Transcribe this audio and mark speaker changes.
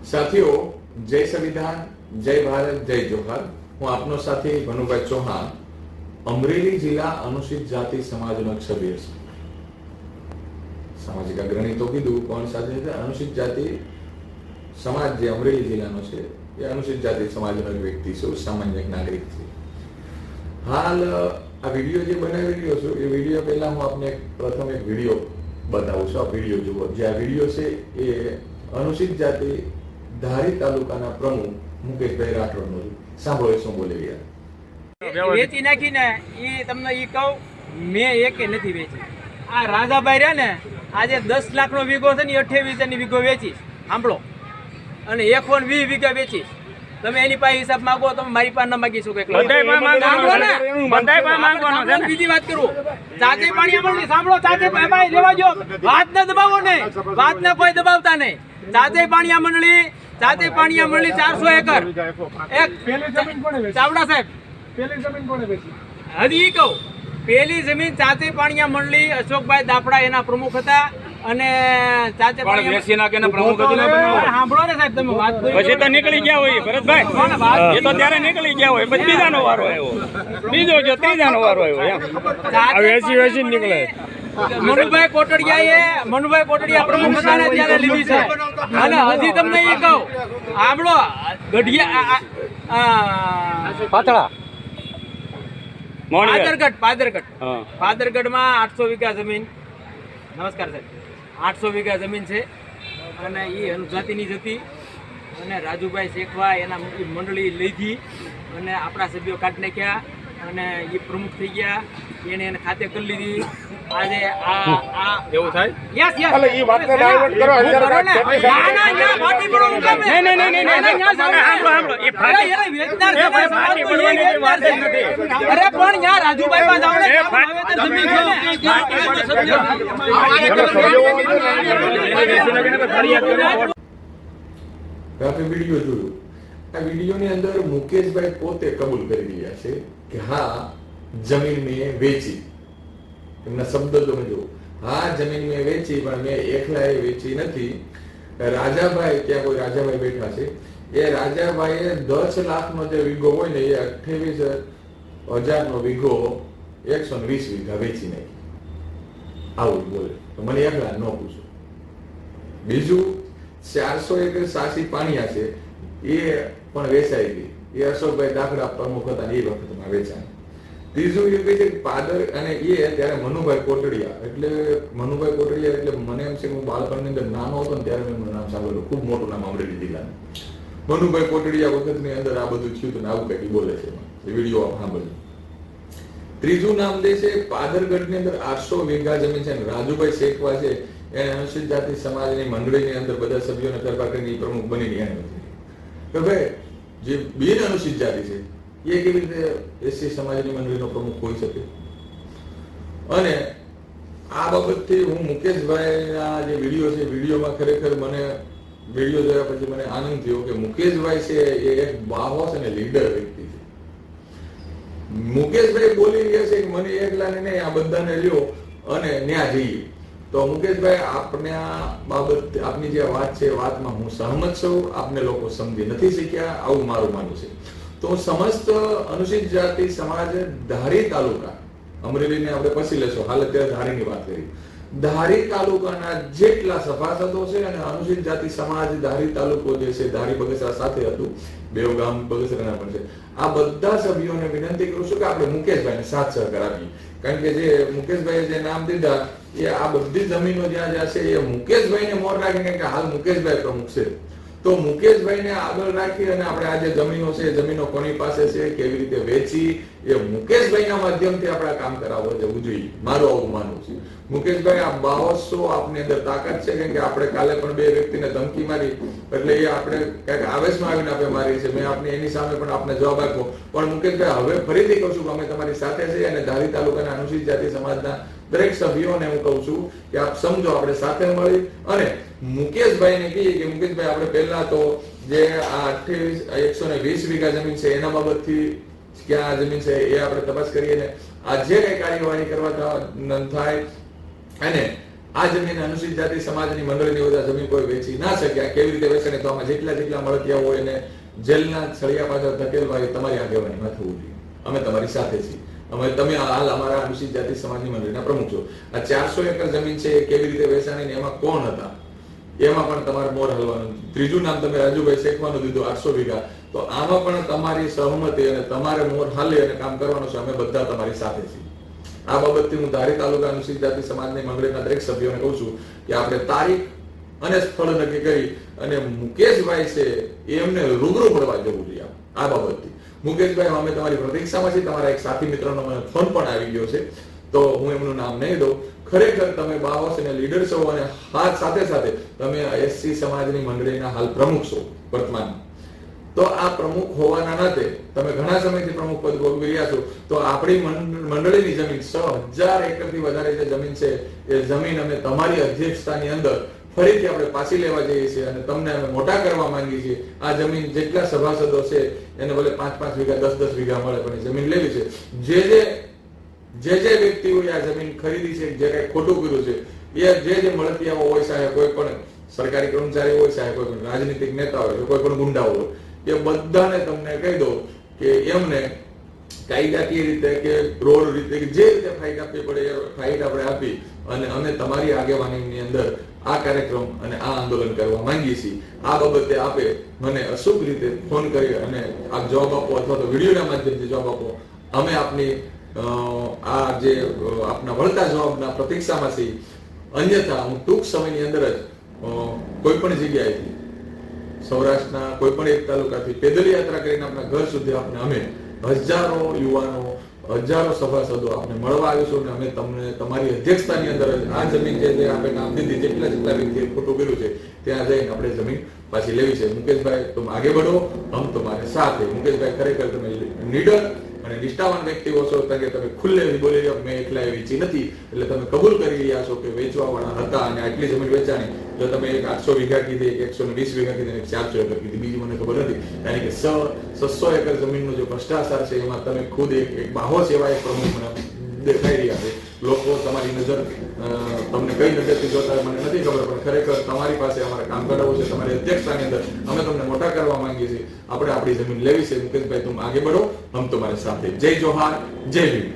Speaker 1: સાથીઓ, જય સંવિધાન, જય ભારત, જય જોહાર. હું આપનો સાથી ભનુભાઈ ચૌહાણ, અમરેલી જિલ્લા અનુસૂચિત જાતિ સમાજનો એક સભ્ય છું. સામાજિક અગ્રણી તો કીધું, પણ સાથે અનુસૂચિત જાતિ સમાજ જે અમરેલી જિલ્લાનો છે એ અનુસૂચિત જાતિ સમાજનો એક વ્યક્તિ છું, સામાન્ય એક નાગરિક છું. હાલ આ વિડીયો જે બનાવી રહ્યો છું એ વિડીયો પહેલા હું આપને પ્રથમ એક વિડીયો બતાવું છું. આ વિડીયો જુઓ. જે આ વિડીયો છે એ અનુસૂચિત જાતિ ધારી તાલુકાના પ્રમુખ મુકેશભાઈ રાઠોડનો છે. સાંભળો શું બોલે યાર.
Speaker 2: વેચી નાખીને એ તમને એ કહું, મેં એકે નથી વેચી. આ રાજાભાઈ રહ્યા ને, આજે 10 લાખનો વીઘો છે ને 28 વીઘો વેચીશ. સાંભળો, અને 120 વીઘા વેચીશ. તમે એની પાસે હિસાબ માંગો, તમે મારી પાસે ન માગી શકો. બીજી વાત કરું, ચાચે પાણી અમલની સાંભળો. ચાચે ભાઈ લેવા જો, વાત ન દબાવો નહીં, વાત ને કોઈ દબાવતા નહીં. ચાચે પાણી મંડળી, ચાચે પાણી મંડળી 400 એકર. એક ચાવડા સાહેબ,
Speaker 3: પેલી જમીન કોણે વેચી?
Speaker 2: હજી કહું, પેલી જમીન ચાચે પાણીયા મંડળી અશોકભાઈ દાપડા એના પ્રમુખ હતા. અને ચાચે સાંભળો ને સાહેબ, તમે વાત
Speaker 4: પછી તો નીકળી ગયા હોય ભરતભાઈ, એ તો ત્યારે નીકળી ગયા હોય, પછી બીજાનો વારો આવ્યો, બીજો જો ત્રીજાનો વારો આવ્યો. એમ વેચી વેચી નીકળે.
Speaker 2: મનુભાઈ કોટડિયા પ્રમુખ હતા ને ત્યારે લીધી છે. અને હજી તમને એ કહું, સાંભળો, ગઢિયા
Speaker 4: પાતળા
Speaker 2: પાદરગઢમાં 800 વીઘા જમીન. નમસ્કાર સાહેબ. 800 વીઘા જમીન છે અને એ અનુજાતિની જ હતી. અને રાજુભાઈ શેખવા એના મંડળી લીધી અને આપણા સભ્યો કાઢી નાખ્યા અને એ પ્રમુખ થઈ ગયા. એને ખાતે કરી લીધી. આજે આ
Speaker 4: એવું થાય.
Speaker 2: યસ યસ,
Speaker 3: અલે ઈ વાતને ડાયવર્ટ કરો.
Speaker 2: અરે પણ યાર રાજુભાઈ પાસે
Speaker 1: આપણે વિડીયો જોયું. આ વિડીયોની અંદર મુકેશભાઈ પોતે કબૂલ કરી રહ્યા છે કે હા, જમીન મેં વેચી. એમના શબ્દ તમે જુઓ, હા જમીન મેં વેચી, પણ મેં એકલાએ વેચી નથી. રાજાભાઈ, ત્યાં કોઈ રાજાભાઈ બેઠા છે, એ રાજાભાઈએ 10 લાખનો જે વીઘો હોય ને એ 28,000 વીઘો 120 વીઘા વેચી નાખી. આવું બોલે. તો મને એકલા ન પૂછો. બીજું, 400 એકર સાસી પાણીયા છે, એ પણ વેચાઈ ગઈ. એ અશોકભાઈ દાખલા પ્રમુખ હતા એ વખતમાં વેચાય. ત્રીજું એ કહે છે પાદર, અને એ ત્યારે મનુભાઈ કોટડિયા એટલે મને એમ છે કે હું બાળપણની અંદર નાનો હતો ને ત્યારે મેં એમનું નામ સાંભળ્યું. ખૂબ મોટું નામ અમરેલી જિલ્લાનું. મનુભાઈ કોટડિયા વખતની અંદર આ બધું થયું હતું ને આવું કંઈક બોલે છે એ વિડીયો સાંભળ્યું. ત્રીજું નામ દે છે પાદરગઢની અંદર 800 વીઘા જમીન છે. રાજુભાઈ શેખવા છે, એને અનુસૂચિત જાતિ સમાજની મંડળીની અંદર બધા સભ્યોને ફેરફાર કરીને પ્રમુખ બનીને એને કે ભાઈ જે બિન અનુસૂચિત જાતિ છે એ કેવી રીતે એસસી સમાજની મંડળીનો પ્રમુખ હોઈ શકે. અને આ બાબતથી હું મુકેશભાઈના જે વિડીયો છે, વિડીયોમાં ખરેખર મને વિડીયો જોયા પછી મને આનંદ થયો કે મુકેશભાઈ છે એ એક બાહોશ અને લીડર વ્યક્તિ છે. મુકેશભાઈ બોલી રહ્યા છે કે મને એકલાને નહીં, આ બધાને લ્યો અને ન્યા જઈએ. તો મુકેશભાઈ, આપને આ બાબત, આપની જે વાત છે વાતમાં હું સહમત છું. આપને લોકો સમજી નથી શીખ્યા, આવું મારું માનવું છે. તો સમસ્ત અનુસૂચિત જાતિ સમાજ ધારી તાલુકા, અમરેલીને આપણે પછી લેશો, હાલ અત્યારે ધારીની વાત કરી, ધારી તાલુકાના જેટલા સભાસદો છે અને અનુસૂચિત જાતિ સમાજ ધારી તાલુકો જે છે, ધારી બગસરા સાથે હતું, બેવ ગામ બગસરાના પણ છે, આ બધા સભ્યોને વિનંતી કરું છું કે આપણે મુકેશભાઈને સાથ સહકાર આપીએ. કારણ કે જે મુકેશભાઈએ જે નામ દીધા એ આ બધી જમીનો જ્યાં જ્યાં છે એ મુકેશભાઈને મોર રાખીને, કે હાલ મુકેશભાઈ પ્રમુખ છે, તો મુકેશભાઈને આગળ રાખી અને આપણે આ જે જમીનો છે, જમીનો કોની પાસે છે, કેવી રીતે વેચી, એ મુકેશભાઈના માધ્યમથી આપણે કામ કરાવવા જવું જોઈએ. મારું આવું માનવું છે. મુકેશભાઈ, આ 2200 આપની અંદર તાકાત છે. કેમ કે આપણે કાલે પણ 2 વ્યક્તિને ધમકી મારી, એટલે એ આપણે કઈક આવેશમાં આવીને આપણે મારી છે. મેં આપણે એની સામે પણ આપણે જવાબ આપ્યો. પણ મુકેશભાઈ, હવે ફરીથી કહું છું કે અમે તમારી સાથે છે અને ધારી તાલુકાના અનુસૂચિત જાતિ સમાજના દરેક સભ્યોને હું કહું છું કે આપ સમજો, આપણે સાથે મળી અને મુકેશભાઈને કહીએ કે મુકેશભાઈ, આપણે પહેલા તો જે આ 120 વીઘા જમીન છે એના બાબતથી ક્યાં જમીન છે એ આપણે તપાસ કરીએ ને આ જે કઈ કાર્યવાહી કરવા થાય અને આ જમીન અનુસૂચિત જાતિ સમાજની મંડળીની બધા જમીન કોઈ વેચી ના શકે. આ કેવી રીતે વેચે? તો આમાં જેટલા મળતિયા હોય એને જેલના સળિયા પાછળ ધકેલવા એ તમારી આગેવાનીમાં થવું જોઈએ. અમે તમારી સાથે છીએ. તમે હાલ અમારા અનુસૂચિત જાતિ સમાજની મંડળીના પ્રમુખ છો. આ 400 એકર જમીન છે એ કેવી રીતે વેચાણી ને એમાં કોણ હતા એમાં પણ તમારે મોર હલવાનું. ત્રીજું નામ તમે રાજુભાઈ શેખવાનું દીધું 800 વીઘા. તો આમાં પણ તમારી સહમતિ અને તમારે મોર હાલી અને કામ કરવાનું છે. અમે બધા તમારી સાથે છીએ. આ બાબતથી હું ધારી તાલુકા અનુસૂચિત જાતિ સમાજની મંડળીના દરેક સભ્યોને કહું છું કે આપણે તારીખ અને સ્થળ નક્કી કરી અને મુકેશભાઈ છે એમને રૂબરૂ મળવા જવું જોઈએ. આ બાબતથી મુકેશભાઈ અમે તમારી પ્રતીક્ષામાં છીએ. તમારા એક સાથી મિત્રનો મને ફોન પણ આવી ગયો છે, તો હું એમનું નામ નહીં દઉં. ખરેખર તમે બાહોશ અને લીડર છો અને સાથે સાથે તમે એસસી સમાજની મંડળીના હાલ પ્રમુખ છો વર્તમાન. તો આ પ્રમુખ હોવાના નાતે તમે ઘણા સમયથી પ્રમુખ પદ ભોગવી રહ્યા છો. તો આપણી મંડળીની જમીન 6000 એકરથી વધારે જે જમીન છે એ જમીન અમે તમારી અધ્યક્ષતાની અંદર ફરીથી આપણે પાછી લેવા જઈએ છીએ અને તમને અમે મોટા કરવા માંગીએ છીએ. આ જમીન જેટલા સભાસદો છે એને ભલે 5-5 વીઘા 10-10 વીઘા મળે પણ જમીન લેવી છે. જે વ્યક્તિઓએ આ જમીન ખરીદી છે, જે કઈ ખોટું કર્યું છે, એ જે મળતિયાઓ હોય, ચાહે કોઈ પણ સરકારી કર્મચારી હોય, ચાહે કોઈ પણ રાજનીતિક નેતા હોય, કોઈ પણ ગુંડા હોય, એ બધાને તમને કહી દો કે એમને કાયદાકીય રીતે કે રોડ રીતે કે જે રીતે ફાઇટ આપવી પડે એ ફાઇટ આપણે આપી અને અમે તમારી આગેવાનીની અંદર આ કાર્યક્રમ અને આ આંદોલન કરવા માંગીએ છીએ. આ બાબતે આપે મને અશુભ રીતે ફોન કરી અને આપ જવાબ આપો અથવા તો વિડીયોના માધ્યમથી જવાબ આપો. અમે આપની આ જે આપના વળતા જવાબના પ્રતીક્ષામાં છીએ. અન્યથા હું ટૂંક સમયની અંદર જ કોઈ પણ જગ્યાએથી સૌરાષ્ટ્રના કોઈ પણ એક તાલુકાથી પેદલ યાત્રા કરીને આપણા ઘર સુધી આપણે અમે હજારો યુવાનો, હજારો સભાસદો આપણે મળવા આવીશું અને અમે તમને તમારી અધ્યક્ષતાની અંદર આ જમીન જે આપણે નામ દીધી જેટલા વ્યક્તિએ ખોટું કર્યું છે ત્યાં જઈને આપણે જમીન પાછી લેવી છે. મુકેશભાઈ तुम आगे बढ़ो, हम तुम्हारे साथ हैं. મુકેશભાઈ ખરેખર તમે નીડર અને નિષ્ઠાવાન વ્યક્તિઓ છો કે તમે ખુલ્લે બોલી રહ્યા મેં એકલા વેચી નથી, એટલે તમે કબૂલ કરી રહ્યા છો કે વેચવા વાળા હતા અને આટલી જમીન વેચાણી. જો તમે એક 800 વીઘા કીધી, 120 વીઘા કીધી, 400 એકર કીધી, બીજી મને ખબર નથી. કારણ કે 600 એકર જમીનનો જે ભ્રષ્ટાચાર છે એમાં તમે ખુદ એક બાહોશ એવા એક પ્રમુખ દેખાઈ રહ્યા છે. લોકો તમારી નજર તમને કઈ નજરથી જોતા મને નથી ખબર, પણ ખરેખર તમારી પાસે અમારે કામ કરાવવું છે. તમારી અધ્યક્ષતાની અંદર અમે તમને મોટા કરવા માંગીએ છીએ. આપણે આપણી જમીન લેવી છે. મુકેશભાઈ तुम आगे बढ़ो, हम तुम्हारे साथ हैं. जय जोहार, जय भीम.